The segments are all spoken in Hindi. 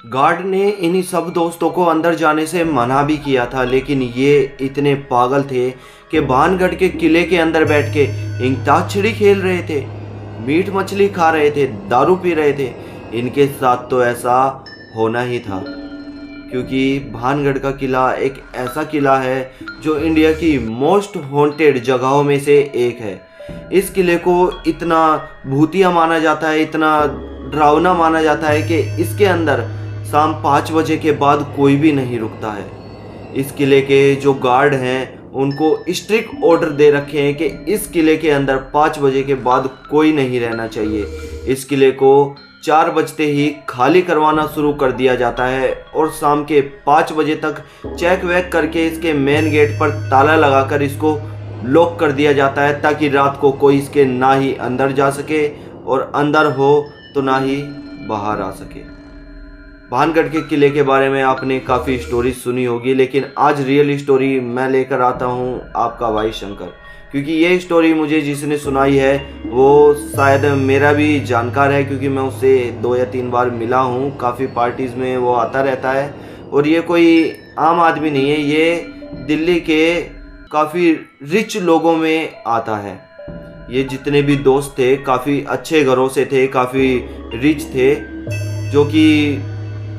गार्ड ने इन्हीं सब दोस्तों को अंदर जाने से मना भी किया था, लेकिन ये इतने पागल थे कि भानगढ़ के किले के अंदर बैठ के अंताक्षरी खेल रहे थे, मीट मछली खा रहे थे, दारू पी रहे थे। इनके साथ तो ऐसा होना ही था, क्योंकि भानगढ़ का किला एक ऐसा किला है जो इंडिया की मोस्ट हॉन्टेड जगहों में से एक है। इस किले को इतना भूतिया माना जाता है, इतना डरावना माना जाता है कि इसके अंदर शाम 5 बजे के बाद कोई भी नहीं रुकता है। इस किले के जो गार्ड हैं उनको स्ट्रिक्ट ऑर्डर दे रखे हैं कि इस किले के अंदर 5 बजे के बाद कोई नहीं रहना चाहिए। इस किले को 4 बजते ही खाली करवाना शुरू कर दिया जाता है और शाम के 5 बजे तक चेक वेक करके इसके मेन गेट पर ताला लगाकर इसको लॉक कर दिया जाता है, ताकि रात को कोई इसके ना ही अंदर जा सके और अंदर हो तो ना ही बाहर आ सके। भानगढ़ के किले के बारे में आपने काफ़ी स्टोरी सुनी होगी, लेकिन आज रियल स्टोरी मैं लेकर आता हूँ आपका भाई शंकर, क्योंकि ये स्टोरी मुझे जिसने सुनाई है वो शायद मेरा भी जानकार है, क्योंकि मैं उससे 2 या 3 बार मिला हूँ। काफ़ी पार्टीज़ में वो आता रहता है और ये कोई आम आदमी नहीं है, ये दिल्ली के काफ़ी रिच लोगों में आता है। ये जितने भी दोस्त थे काफ़ी अच्छे घरों से थे, काफ़ी रिच थे, जो कि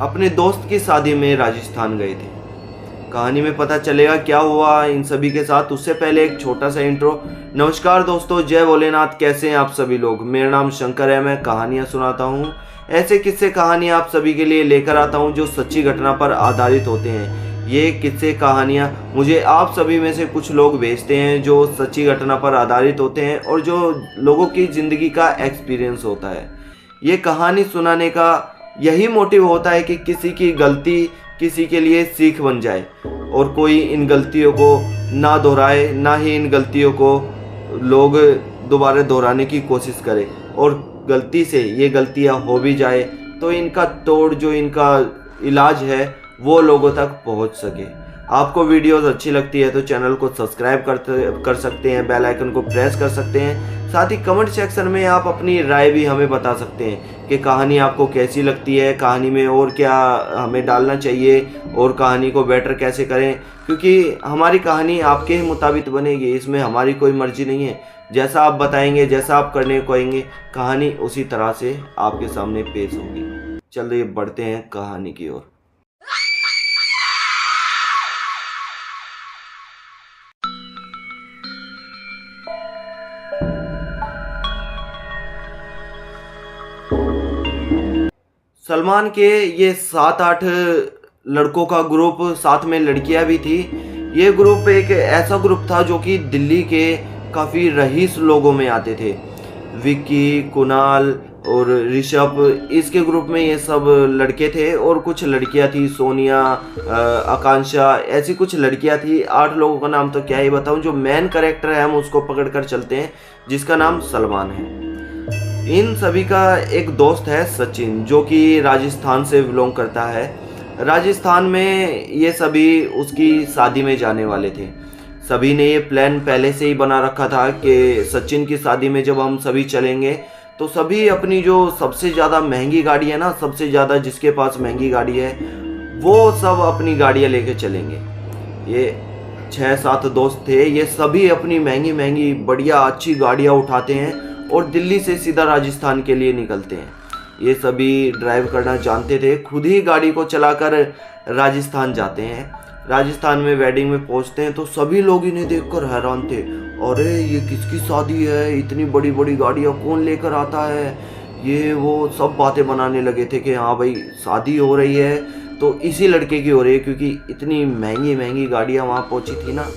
अपने दोस्त की शादी में राजस्थान गए थे। कहानी में पता चलेगा क्या हुआ इन सभी के साथ, उससे पहले एक छोटा सा इंट्रो। नमस्कार दोस्तों, जय भोलेनाथ। कैसे हैं आप सभी लोग? मेरा नाम शंकर है, मैं कहानियाँ सुनाता हूँ। ऐसे किस्से कहानियाँ आप सभी के लिए लेकर आता हूँ जो सच्ची घटना पर आधारित होते हैं। ये किस्से कहानियाँ मुझे आप सभी में से कुछ लोग भेजते हैं जो सच्ची घटना पर आधारित होते हैं और जो लोगों की ज़िंदगी का एक्सपीरियंस होता है। ये कहानी सुनाने का यही मोटिव होता है कि किसी की गलती किसी के लिए सीख बन जाए और कोई इन गलतियों को ना दोहराए, ना ही इन गलतियों को लोग दोबारा दोहराने की कोशिश करें, और गलती से ये गलतियां हो भी जाए तो इनका तोड़ जो इनका इलाज है वो लोगों तक पहुंच सके। आपको वीडियोस अच्छी लगती है तो चैनल को सब्सक्राइब कर सकते हैं, बेल आइकन को प्रेस कर सकते हैं। साथ ही कमेंट सेक्शन में आप अपनी राय भी हमें बता सकते हैं कि कहानी आपको कैसी लगती है, कहानी में और क्या हमें डालना चाहिए और कहानी को बेटर कैसे करें, क्योंकि हमारी कहानी आपके ही मुताबिक बनेगी, इसमें हमारी कोई मर्जी नहीं है। जैसा आप बताएंगे, जैसा आप करने को कहेंगे, कहानी उसी तरह से आपके सामने पेश होगी। चलिए बढ़ते हैं कहानी की ओर। सलमान के ये 7-8 लड़कों का ग्रुप, साथ में लड़कियां भी थी। ये ग्रुप एक ऐसा ग्रुप था जो कि दिल्ली के काफ़ी रईस लोगों में आते थे। विक्की, कुणाल और ऋषभ, इसके ग्रुप में ये सब लड़के थे और कुछ लड़कियां थी, सोनिया, आकांक्षा, ऐसी कुछ लड़कियां थी। 8 लोगों का नाम तो क्या ही बताऊं। जो मेन कैरेक्टर है हम उसको पकड़ कर चलते हैं, जिसका नाम सलमान है। इन सभी का एक दोस्त है सचिन, जो कि राजस्थान से बिलोंग करता है। राजस्थान में ये सभी उसकी शादी में जाने वाले थे। सभी ने ये प्लान पहले से ही बना रखा था कि सचिन की शादी में जब हम सभी चलेंगे तो सभी अपनी जो सबसे ज़्यादा महंगी गाड़ी है ना, सबसे ज़्यादा जिसके पास महंगी गाड़ी है वो सब अपनी गाड़ियाँ लेके चलेंगे। ये 6-7 दोस्त थे, ये सभी अपनी महंगी महंगी बढ़िया अच्छी गाड़ियाँ उठाते हैं और दिल्ली से सीधा राजस्थान के लिए निकलते हैं। ये सभी ड्राइव करना जानते थे, खुद ही गाड़ी को चलाकर राजस्थान जाते हैं। राजस्थान में वेडिंग में पहुंचते हैं तो सभी लोग इन्हें देखकर हैरान थे। अरे ये किसकी शादी है, इतनी बड़ी बड़ी गाड़ियाँ कौन लेकर आता है, ये वो सब बातें बनाने लगे थे कि हाँ भाई शादी हो रही है तो इसी लड़के की हो रही है, क्योंकि इतनी महंगी महंगी गाड़ियाँ वहाँ पहुँची थी ना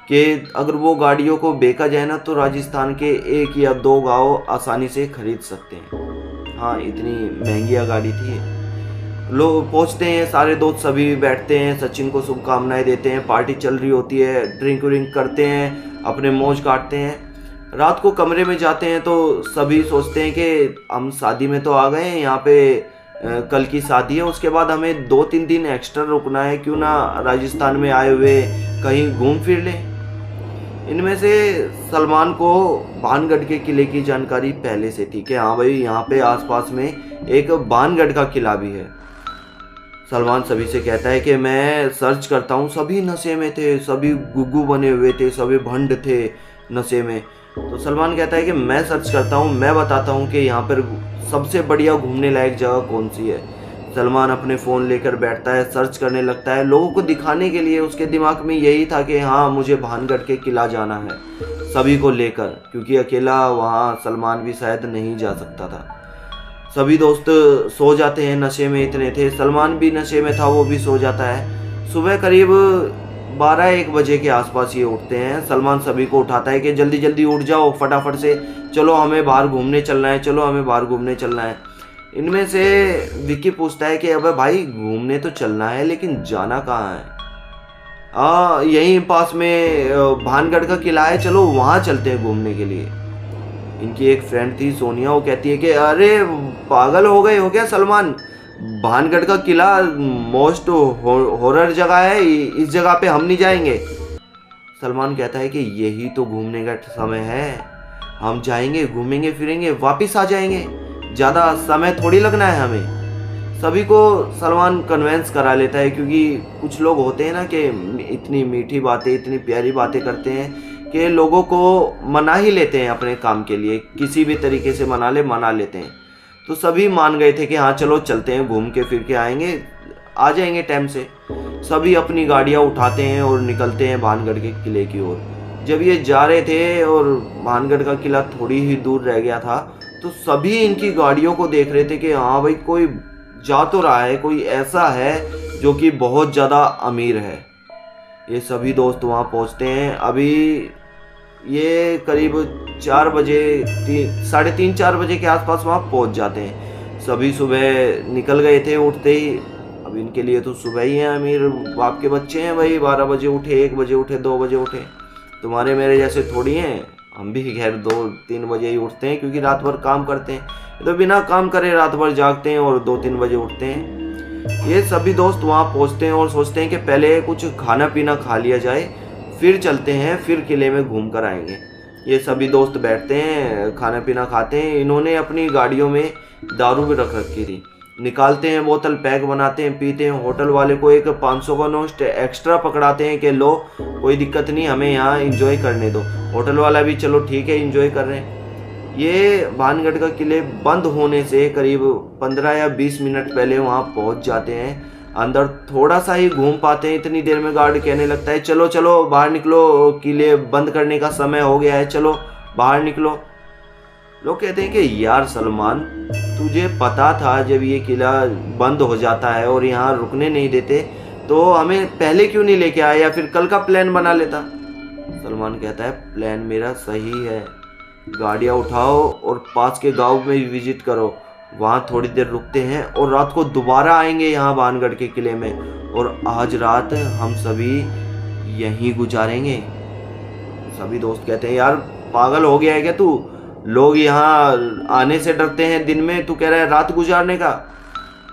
कि अगर वो गाड़ियों को बेचा जाए ना तो राजस्थान के 1 या 2 गांव आसानी से खरीद सकते हैं। हाँ, इतनी महंगी गाड़ी थी। लोग पहुंचते हैं, सारे दोस्त सभी बैठते हैं, सचिन को शुभकामनाएं देते हैं, पार्टी चल रही होती है, ड्रिंक व्रिंक करते हैं, अपने मौज काटते हैं। रात को कमरे में जाते हैं तो सभी सोचते हैं कि हम शादी में तो आ गए हैं, यहाँ पे कल की शादी है, उसके बाद हमें 2-3 दिन एक्स्ट्रा रुकना है, क्यों ना राजस्थान में आए हुए कहीं घूम फिर लें। इनमें से सलमान को भानगढ़ के किले की जानकारी पहले से थी कि हाँ भाई यहाँ पे आसपास में एक भानगढ़ का किला भी है। सलमान सभी से कहता है कि मैं सर्च करता हूँ, सभी नशे में थे, सभी गुग्गू बने हुए थे, सभी भंड थे नशे में। तो सलमान कहता है कि मैं सर्च करता हूँ, मैं बताता हूँ कि यहाँ पर सबसे बढ़िया घूमने लायक जगह कौन सी है। सलमान अपने फ़ोन लेकर बैठता है, सर्च करने लगता है लोगों को दिखाने के लिए। उसके दिमाग में यही था कि हाँ, मुझे भानगढ़ के किला जाना है सभी को लेकर, क्योंकि अकेला वहाँ सलमान भी शायद नहीं जा सकता था। सभी दोस्त सो जाते हैं, नशे में इतने थे, सलमान भी नशे में था, वो भी सो जाता है। सुबह करीब 12-1 बजे के आसपास ये उठते हैं। सलमान सभी को उठाता है कि जल्दी जल्दी उठ जाओ, फटाफट से चलो, हमें बाहर घूमने चलना है, चलो हमें बाहर घूमने चलना है। इनमें से विक्की पूछता है कि अबे भाई, घूमने तो चलना है लेकिन जाना कहाँ है? यहीं पास में भानगढ़ का किला है, चलो वहाँ चलते हैं घूमने के लिए। इनकी एक फ्रेंड थी सोनिया, वो कहती है कि अरे पागल हो गए हो क्या सलमान, भानगढ़ का किला मोस्ट हॉरर जगह है, इस जगह पे हम नहीं जाएंगे। सलमान कहता है कि यही तो घूमने का समय है, हम जाएंगे, घूमेंगे फिरेंगे, वापस आ जाएंगे, ज़्यादा समय थोड़ी लगना है हमें। सभी को सलमान कन्वेंस करा लेता है, क्योंकि कुछ लोग होते हैं ना कि इतनी मीठी बातें, इतनी प्यारी बातें करते हैं कि लोगों को मना ही लेते हैं अपने काम के लिए, किसी भी तरीके से मना लेते हैं। तो सभी मान गए थे कि हाँ चलो चलते हैं, घूम के फिर के आएंगे, आ जाएंगे टाइम से। सभी अपनी गाड़ियाँ उठाते हैं और निकलते हैं भानगढ़ के किले की ओर। जब ये जा रहे थे और भानगढ़ का किला थोड़ी ही दूर रह गया था, तो सभी इनकी गाड़ियों को देख रहे थे कि हाँ भाई, कोई जा तो रहा है, कोई ऐसा है जो कि बहुत ज़्यादा अमीर है। ये सभी दोस्त वहाँ पहुँचते हैं। अभी ये करीब 4 बजे, 3:30-4 बजे के आसपास वहाँ पहुँच जाते हैं। सभी सुबह निकल गए थे उठते ही। अब इनके लिए तो सुबह ही है, अमीर बाप के बच्चे हैं भाई, 12 बजे उठे, 1 बजे उठे, 2 बजे उठे। तुम्हारे मेरे जैसे थोड़ी हैं, हम भी खैर 2-3 बजे ही उठते हैं, क्योंकि रात भर काम करते हैं। तो बिना काम करे रात भर जागते हैं और 2-3 बजे उठते हैं। ये सभी दोस्त वहाँ पहुँचते हैं और सोचते हैं कि पहले कुछ खाना पीना खा लिया जाए, फिर चलते हैं, फिर किले में घूम कर आएंगे। ये सभी दोस्त बैठते हैं, खाना पीना खाते हैं। इन्होंने अपनी गाड़ियों में दारू भी रख रखी थी, निकालते हैं बोतल, पैक बनाते हैं, पीते हैं। होटल वाले को एक 500 का नोट एक्स्ट्रा पकड़ाते हैं कि लो, कोई दिक्कत नहीं, हमें यहाँ इंजॉय करने दो। होटल वाला भी चलो ठीक है, इंजॉय कर रहे हैं। ये भानगढ़ का किले बंद होने से करीब 15 या 20 मिनट पहले वहाँ पहुँच जाते हैं। अंदर थोड़ा सा ही घूम पाते हैं, इतनी देर में गार्ड कहने लगता है चलो चलो बाहर निकलो, किले बंद करने का समय हो गया है, चलो बाहर निकलो। लोग कहते हैं कि यार सलमान, तुझे पता था जब ये किला बंद हो जाता है और यहाँ रुकने नहीं देते, तो हमें पहले क्यों नहीं लेके आया, या फिर कल का प्लान बना लेता। सलमान कहता है प्लान मेरा सही है, गाड़ियाँ उठाओ और पास के गांव में विजिट करो, वहाँ थोड़ी देर रुकते हैं और रात को दोबारा आएंगे यहाँ भानगढ़ के किले में, और आज रात हम सभी यहीं गुजारेंगे। सभी दोस्त कहते हैं यार पागल हो गया है क्या तू, लोग यहाँ आने से डरते हैं दिन में, तू कह रहा है रात गुजारने का,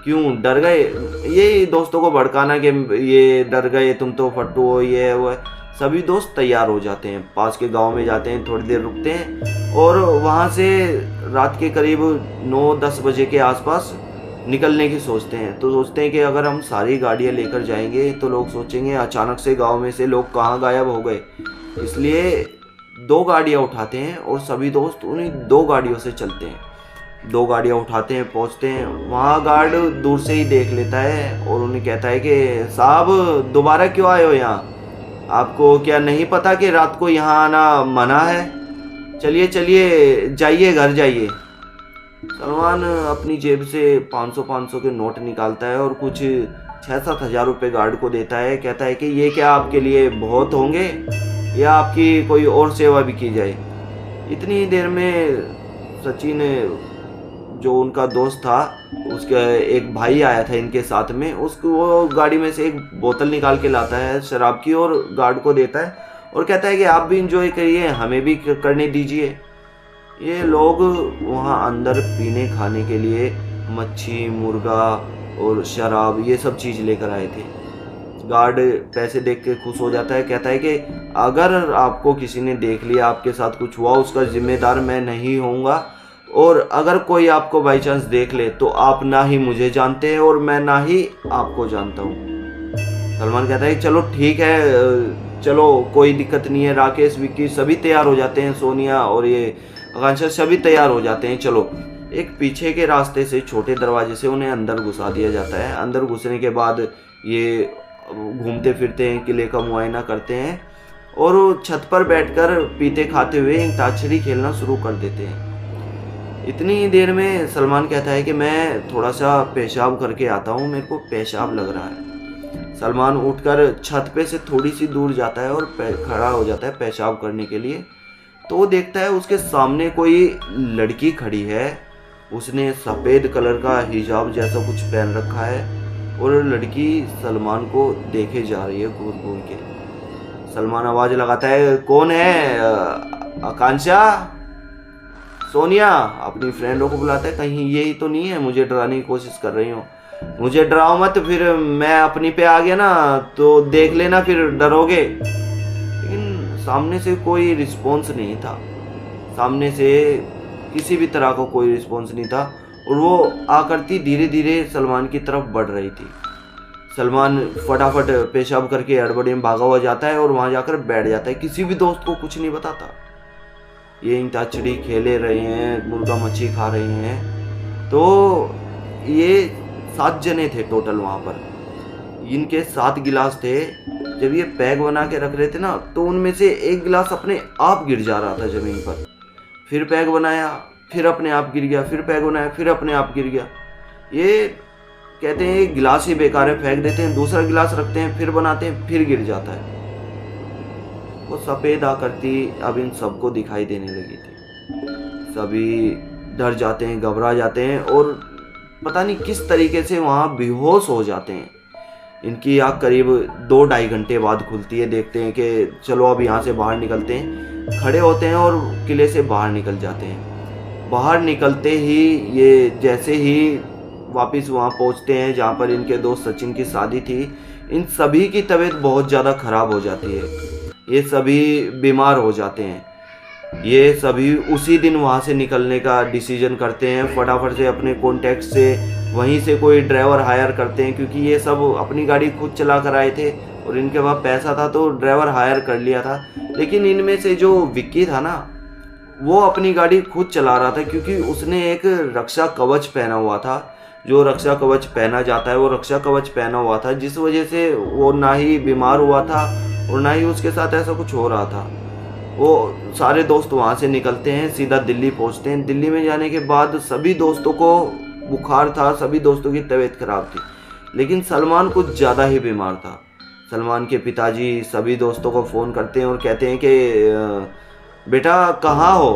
क्यों डर गए? यही दोस्तों को भड़काना कि ये डर गए, तुम तो फट्टू हो, ये है वो है। सभी दोस्त तैयार हो जाते हैं, पास के गांव में जाते हैं, थोड़ी देर रुकते हैं और वहाँ से रात के करीब 9-10 बजे के आसपास निकलने की सोचते हैं। तो सोचते हैं कि अगर हम सारी गाड़ियाँ लेकर जाएंगे तो लोग सोचेंगे अचानक से गांव में से लोग कहाँ गायब हो गए, इसलिए 2 गाड़ियाँ उठाते हैं और सभी दोस्त उन्हीं 2 गाड़ियों से चलते हैं। 2 गाड़ियाँ उठाते हैं, पहुँचते हैं वहाँ। गार्ड दूर से ही देख लेता है और उन्हें कहता है कि साहब दोबारा क्यों आए हो यहाँ, आपको क्या नहीं पता कि रात को यहाँ आना मना है? चलिए चलिए, जाइए घर जाइए। सलमान अपनी जेब से 500-500 के नोट निकालता है और कुछ 6-7 हज़ार रुपये गार्ड को देता है। कहता है कि ये क्या आपके लिए बहुत होंगे या आपकी कोई और सेवा भी की जाए? इतनी देर में सचिन, जो उनका दोस्त था, उसका एक भाई आया था इनके साथ में, उसको वो गाड़ी में से एक बोतल निकाल के लाता है शराब की और गार्ड को देता है और कहता है कि आप भी इंजॉय करिए, हमें भी करने दीजिए। ये लोग वहाँ अंदर पीने खाने के लिए मच्छी, मुर्गा और शराब ये सब चीज़ लेकर आए थे। गार्ड पैसे देख के खुश हो जाता है, कहता है कि अगर आपको किसी ने देख लिया, आपके साथ कुछ हुआ, उसका जिम्मेदार मैं नहीं होऊंगा, और अगर कोई आपको बाई चांस देख ले तो आप ना ही मुझे जानते हैं और मैं ना ही आपको जानता हूँ। सलमान कहता है चलो ठीक है, चलो कोई दिक्कत नहीं है। राकेश, विक्की सभी तैयार हो जाते हैं, सोनिया और ये आकांक्षा सभी तैयार हो जाते हैं। चलो, एक पीछे के रास्ते से छोटे दरवाजे से उन्हें अंदर घुसा दिया जाता है। अंदर घुसने के बाद ये घूमते फिरते हैं, किले का मुआयना करते हैं और छत पर बैठकर पीते खाते हुए अंताक्षरी खेलना शुरू कर देते हैं। इतनी देर में सलमान कहता है कि मैं थोड़ा सा पेशाब करके आता हूँ, मेरे को पेशाब लग रहा है। सलमान उठकर छत पे से थोड़ी सी दूर जाता है और खड़ा हो जाता है पेशाब करने के लिए। तो वो देखता है उसके सामने कोई लड़की खड़ी है। उसने सफ़ेद कलर का हिजाब जैसा कुछ पहन रखा है और लड़की सलमान को देखे जा रही है घूर घूर के। सलमान आवाज़ लगाता है, कौन है? आकांक्षा, सोनिया। अपनी फ्रेंडों को बुलाता है, कहीं यही तो नहीं है मुझे डराने की कोशिश कर रही हो? मुझे डराओ मत, फिर मैं अपनी पे आ गया ना तो देख लेना, फिर डरोगे। लेकिन सामने से कोई रिस्पॉन्स नहीं था, सामने से किसी भी तरह का कोई रिस्पॉन्स नहीं था और वो आकृति धीरे धीरे सलमान की तरफ बढ़ रही थी। सलमान फटाफट पेशाब करके हड़बड़ी में भागा हुआ जाता है और वहाँ जाकर बैठ जाता है, किसी भी दोस्त को कुछ नहीं बताता। ये अंताक्षरी खेले रहे हैं, मुर्गा मच्छी खा रहे हैं। तो ये 7 जने थे टोटल वहाँ पर। इनके 7 गिलास थे। जब ये पैग बना के रख रहे थे ना तो उनमें से एक गिलास अपने आप गिर जा रहा था ज़मीन पर। फिर पैग बनाया, फिर अपने आप गिर गया, फिर पैग बनाया, फिर अपने आप गिर गया। ये कहते हैं गिलास ही बेकार है, फेंक देते हैं, दूसरा गिलास रखते हैं, फिर बनाते हैं, फिर गिर जाता है। वो सफ़ेद आकृति अब इन सबको दिखाई देने लगी थी। सभी डर जाते हैं, घबरा जाते हैं और पता नहीं किस तरीके से वहाँ बेहोश हो जाते हैं। इनकी आँख करीब 2-2.5 घंटे बाद खुलती है। देखते हैं कि चलो अब यहाँ से बाहर निकलते हैं। खड़े होते हैं और किले से बाहर निकल जाते हैं। बाहर निकलते ही ये जैसे ही वापस वहाँ पहुँचते हैं जहाँ पर इनके दोस्त सचिन की शादी थी, इन सभी की तबीयत बहुत ज़्यादा ख़राब हो जाती है। ये सभी बीमार हो जाते हैं। ये सभी उसी दिन वहाँ से निकलने का डिसीजन करते हैं। फटाफट से अपने कॉन्टैक्ट से वहीं से कोई ड्राइवर हायर करते हैं, क्योंकि ये सब अपनी गाड़ी खुद चला कर आए थे और इनके पास पैसा था तो ड्राइवर हायर कर लिया था। लेकिन इनमें से जो विक्की था ना, वो अपनी गाड़ी खुद चला रहा था, क्योंकि उसने एक रक्षा कवच पहना हुआ था। जो रक्षा कवच पहना जाता है वो रक्षा कवच पहना हुआ था, जिस वजह से वो ना ही बीमार हुआ था और ना ही उसके साथ ऐसा कुछ हो रहा था। वो सारे दोस्त वहाँ से निकलते हैं, सीधा दिल्ली पहुँचते हैं। दिल्ली में जाने के बाद सभी दोस्तों को बुखार था, सभी दोस्तों की तबीयत खराब थी, लेकिन सलमान कुछ ज़्यादा ही बीमार था। सलमान के पिताजी सभी दोस्तों को फ़ोन करते हैं और कहते हैं कि बेटा कहाँ हो?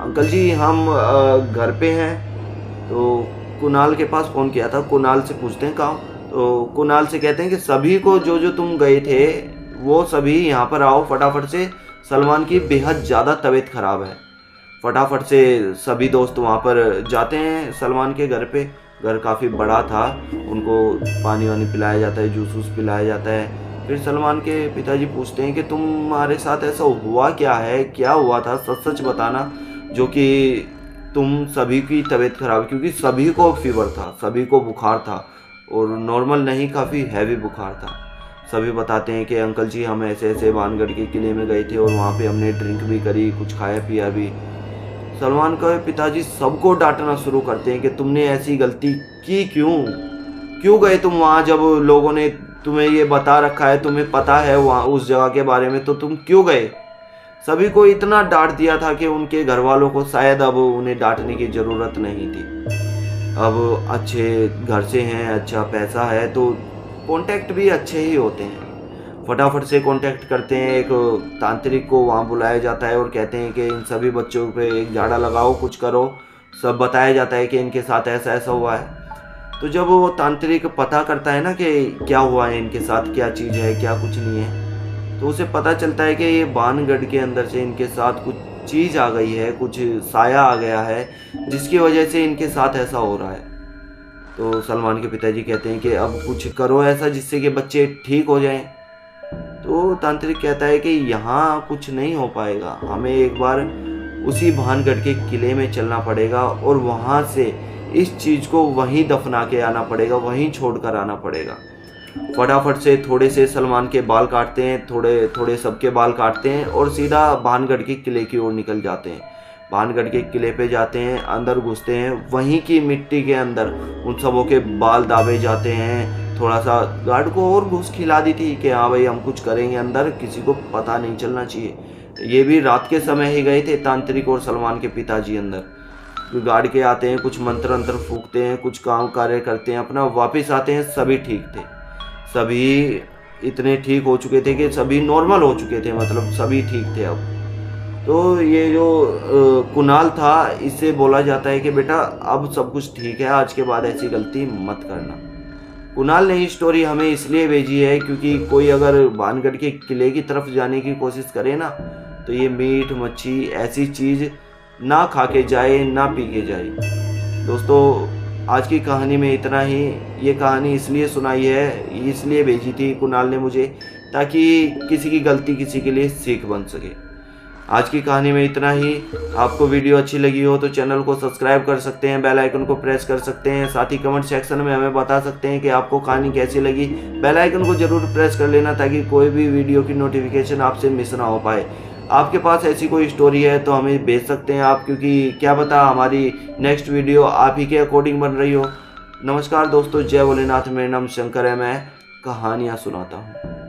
अंकल जी हम घर पे हैं। तो कुणाल के पास फ़ोन किया था, कुणाल से पूछते हैं कहाँ? तो कुणाल से कहते हैं कि सभी को जो तुम गए थे वो सभी यहाँ पर आओ फटाफट से, सलमान की बेहद ज़्यादा तबीयत ख़राब है। फटाफट से सभी दोस्त वहाँ पर जाते हैं सलमान के घर पे। घर काफ़ी बड़ा था, उनको पानी वानी पिलाया जाता है, जूस वूस पिलाया जाता है। फिर सलमान के पिताजी पूछते हैं कि तुम्हारे साथ ऐसा हुआ क्या है, क्या हुआ था, सच सच बताना, जो कि तुम सभी की तबीयत ख़राब, क्योंकि सभी को फीवर था, सभी को बुखार था और नॉर्मल नहीं, काफ़ी हैवी बुखार था। सभी बताते हैं कि अंकल जी हम ऐसे ऐसे भानगढ़ के किले में गए थे और वहाँ पे हमने ड्रिंक भी करी, कुछ खाया पिया भी। सलमान के पिताजी सबको डांटना शुरू करते हैं कि तुमने ऐसी गलती की क्यों गए तुम वहाँ, जब लोगों ने तुम्हें ये बता रखा है, तुम्हें पता है वहाँ उस जगह के बारे में, तो तुम क्यों गए? सभी को इतना डांट दिया था कि उनके घर वालों को शायद अब उन्हें डांटने की ज़रूरत नहीं थी। अब अच्छे घर से हैं, अच्छा पैसा है, तो कॉन्टैक्ट भी अच्छे ही होते हैं। फटाफट से कॉन्टैक्ट करते हैं, एक तांत्रिक को वहाँ बुलाया जाता है और कहते हैं कि इन सभी बच्चों पे एक झाड़ा लगाओ, कुछ करो। सब बताया जाता है कि इनके साथ ऐसा ऐसा हुआ है। तो जब वो तांत्रिक पता करता है ना कि क्या हुआ है इनके साथ, क्या चीज़ है, क्या कुछ नहीं है, तो उसे पता चलता है कि ये भानगढ़ के अंदर से इनके साथ कुछ चीज़ आ गई है, कुछ साया आ गया है, जिसकी वजह से इनके साथ ऐसा हो रहा है। तो सलमान के पिताजी कहते हैं कि अब कुछ करो ऐसा जिससे कि बच्चे ठीक हो जाएं। तो तांत्रिक कहता है कि यहाँ कुछ नहीं हो पाएगा, हमें एक बार उसी भानगढ़ के किले में चलना पड़ेगा और वहाँ से इस चीज़ को वहीं दफना के आना पड़ेगा, वहीं छोड़ कर आना पड़ेगा। फटाफट से थोड़े से सलमान के बाल काटते हैं, थोड़े थोड़े सबके बाल काटते हैं और सीधा भानगढ़ के किले की ओर निकल जाते हैं। भानगढ़ के किले पे जाते हैं, अंदर घुसते हैं, वहीं की मिट्टी के अंदर उन सबों के बाल दाबे जाते हैं। थोड़ा सा गार्ड को और घूस खिला दी थी कि हाँ भाई हम कुछ करेंगे अंदर, किसी को पता नहीं चलना चाहिए। ये भी रात के समय ही गए थे तांत्रिक और सलमान के पिताजी अंदर। गार्ड के आते हैं, कुछ मंत्र अंतर फूकते हैं, कुछ काम कार्य करते हैं, अपना वापस आते हैं। सभी ठीक थे, सभी इतने ठीक हो चुके थे कि सभी नॉर्मल हो चुके थे, मतलब सभी ठीक थे अब। तो ये जो कुणाल था, इससे बोला जाता है कि बेटा अब सब कुछ ठीक है, आज के बाद ऐसी गलती मत करना। कुणाल ने ये स्टोरी हमें इसलिए भेजी है क्योंकि कोई अगर भानगढ़ के किले की तरफ जाने की कोशिश करे ना, तो ये मीट मच्छी ऐसी चीज़ ना खा के जाए, ना पी के जाए। दोस्तों आज की कहानी में इतना ही। ये कहानी इसलिए सुनाई है, इसलिए भेजी थी कुणाल ने मुझे, ताकि किसी की गलती किसी के लिए सीख बन सके। आज की कहानी में इतना ही। आपको वीडियो अच्छी लगी हो तो चैनल को सब्सक्राइब कर सकते हैं, बेल आइकन को प्रेस कर सकते हैं, साथ ही कमेंट सेक्शन में हमें बता सकते हैं कि आपको कहानी कैसी लगी। बेल आइकन को जरूर प्रेस कर लेना ताकि कोई भी वीडियो की नोटिफिकेशन आपसे मिस ना हो पाए। आपके पास ऐसी कोई स्टोरी है तो हमें भेज सकते हैं आप, क्योंकि क्या पता हमारी नेक्स्ट वीडियो आप ही के अकॉर्डिंग बन रही हो। नमस्कार दोस्तों, जय भोलेनाथ। मेरा नाम शंकर है, मैं कहानियाँ सुनाता हूँ।